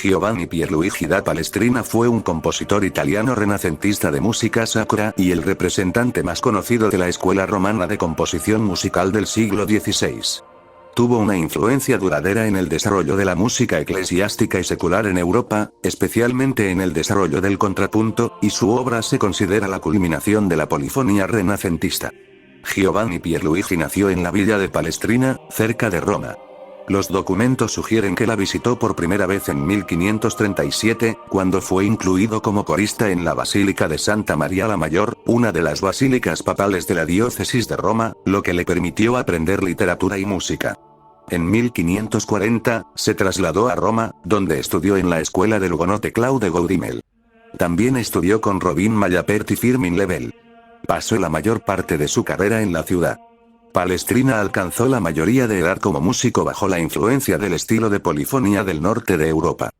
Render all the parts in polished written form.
Giovanni Pierluigi da Palestrina fue un compositor italiano renacentista de música sacra y el representante más conocido de la escuela romana de composición musical del siglo XVI. Tuvo una influencia duradera en el desarrollo de la música eclesiástica y secular en Europa, especialmente en el desarrollo del contrapunto, y su obra se considera la culminación de la polifonía renacentista. Giovanni Pierluigi nació en la villa de Palestrina, cerca de Roma. Los documentos sugieren que la visitó por primera vez en 1537, cuando fue incluido como corista en la Basílica de Santa María la Mayor, una de las basílicas papales de la diócesis de Roma, lo que le permitió aprender literatura y música. En 1540, se trasladó a Roma, donde estudió en la escuela del hugonote Claude Gaudimel. También estudió con Robin Mallapert y Firmin Lebel. Pasó la mayor parte de su carrera en la ciudad. Palestrina alcanzó la mayoría de edad como músico bajo la influencia del estilo de polifonía del norte de Europa.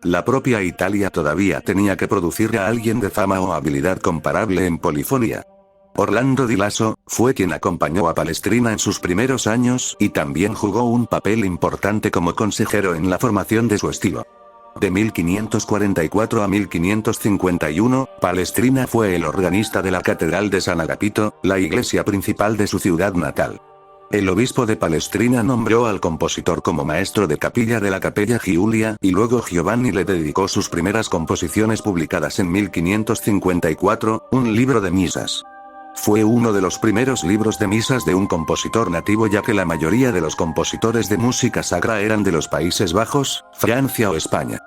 La propia Italia todavía tenía que producir a alguien de fama o habilidad comparable en polifonía. Orlando Di Lasso fue quien acompañó a Palestrina en sus primeros años y también jugó un papel importante como consejero en la formación de su estilo. De 1544 a 1551, Palestrina fue el organista de la Catedral de San Agapito, la iglesia principal de su ciudad natal. El obispo de Palestrina nombró al compositor como maestro de capilla de la Capella Giulia y luego Giovanni le dedicó sus primeras composiciones publicadas en 1554, un libro de misas. Fue uno de los primeros libros de misas de un compositor nativo, ya que la mayoría de los compositores de música sacra eran de los Países Bajos, Francia o España.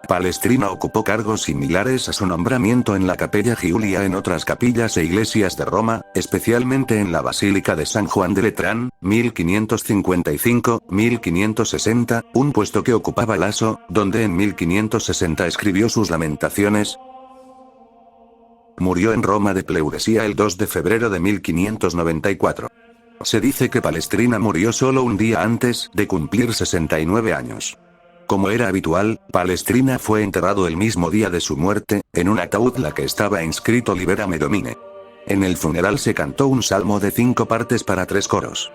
Palestrina ocupó cargos similares a su nombramiento en la Capella Giulia en otras capillas e iglesias de Roma, especialmente en la Basílica de San Juan de Letrán, 1555-1560, un puesto que ocupaba Lasso, donde en 1560 escribió sus Lamentaciones. Murió en Roma de pleuresía el 2 de febrero de 1594. Se dice que Palestrina murió solo un día antes de cumplir 69 años. Como era habitual, Palestrina fue enterrado el mismo día de su muerte, en un ataúd la que estaba inscrito Liberame Domine. En el funeral se cantó un salmo de 5 partes para 3 coros.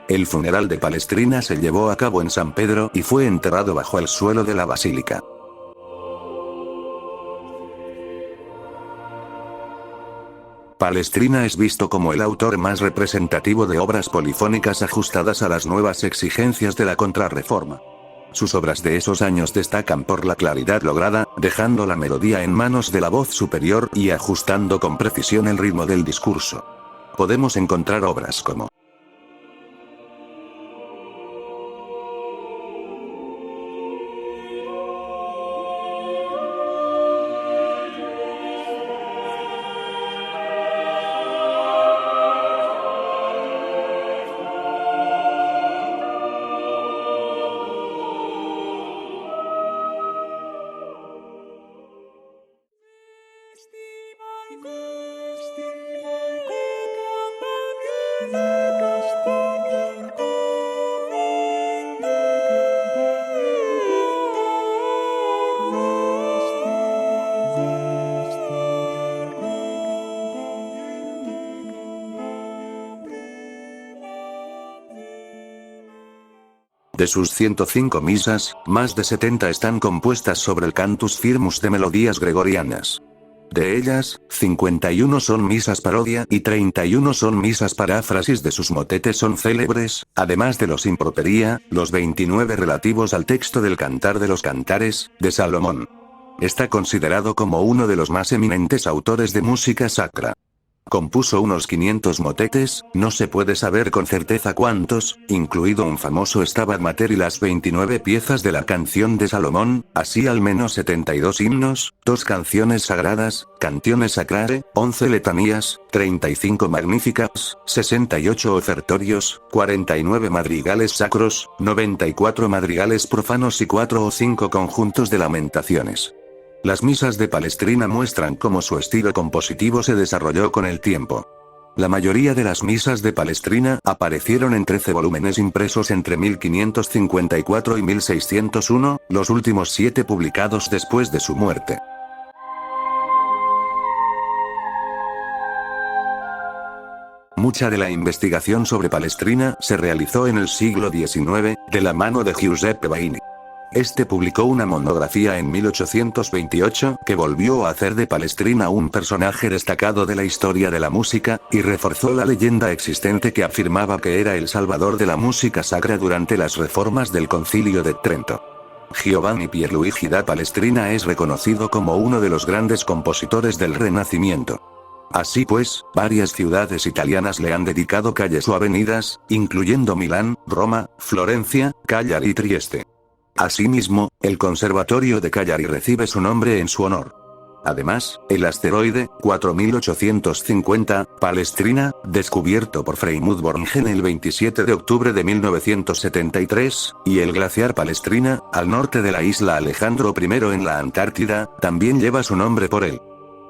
El funeral de Palestrina se llevó a cabo en San Pedro y fue enterrado bajo el suelo de la basílica. Palestrina es visto como el autor más representativo de obras polifónicas ajustadas a las nuevas exigencias de la Contrarreforma. Sus obras de esos años destacan por la claridad lograda, dejando la melodía en manos de la voz superior y ajustando con precisión el ritmo del discurso. Podemos encontrar obras como De sus 105 misas, más de 70 están compuestas sobre el Cantus Firmus de melodías gregorianas. De ellas, 51 son misas parodia y 31 son misas paráfrasis de sus motetes son célebres, además de los improperia, los 29 relativos al texto del Cantar de los Cantares, de Salomón. Está considerado como uno de los más eminentes autores de música sacra. Compuso unos 500 motetes, no se puede saber con certeza cuántos, incluido un famoso Stabat Mater y las 29 piezas de la canción de Salomón, así al menos 72 himnos, 2 canciones sagradas, canciones sacrare, 11 letanías, 35 magníficas, 68 ofertorios, 49 madrigales sacros, 94 madrigales profanos y 4 o 5 conjuntos de lamentaciones. Las misas de Palestrina muestran cómo su estilo compositivo se desarrolló con el tiempo. La mayoría de las misas de Palestrina aparecieron en 13 volúmenes impresos entre 1554 y 1601, los últimos 7 publicados después de su muerte. Mucha de la investigación sobre Palestrina se realizó en el siglo XIX, de la mano de Giuseppe Baini. Este publicó una monografía en 1828 que volvió a hacer de Palestrina un personaje destacado de la historia de la música, y reforzó la leyenda existente que afirmaba que era el salvador de la música sacra durante las reformas del Concilio de Trento. Giovanni Pierluigi da Palestrina es reconocido como uno de los grandes compositores del Renacimiento. Así pues, varias ciudades italianas le han dedicado calles o avenidas, incluyendo Milán, Roma, Florencia, Cagliari y Trieste. Asimismo, el Conservatorio de Cagliari recibe su nombre en su honor. Además, el asteroide 4850, Palestrina, descubierto por Freimut Borngen el 27 de octubre de 1973, y el glaciar Palestrina, al norte de la isla Alejandro I en la Antártida, también lleva su nombre por él.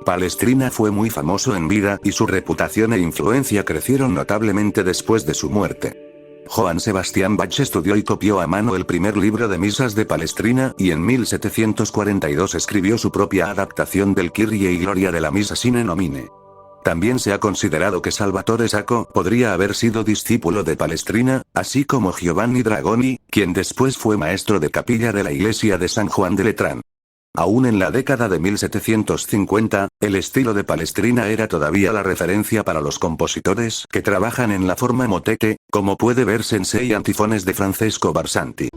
Palestrina fue muy famoso en vida y su reputación e influencia crecieron notablemente después de su muerte. Johann Sebastian Bach estudió y copió a mano el primer libro de misas de Palestrina y en 1742 escribió su propia adaptación del Kyrie y Gloria de la Misa Sine Nomine. También se ha considerado que Salvatore Sacco podría haber sido discípulo de Palestrina, así como Giovanni Dragoni, quien después fue maestro de capilla de la iglesia de San Juan de Letrán. Aún en la década de 1750, el estilo de Palestrina era todavía la referencia para los compositores que trabajan en la forma motete, como puede verse en 6 antifones de Francesco Barsanti.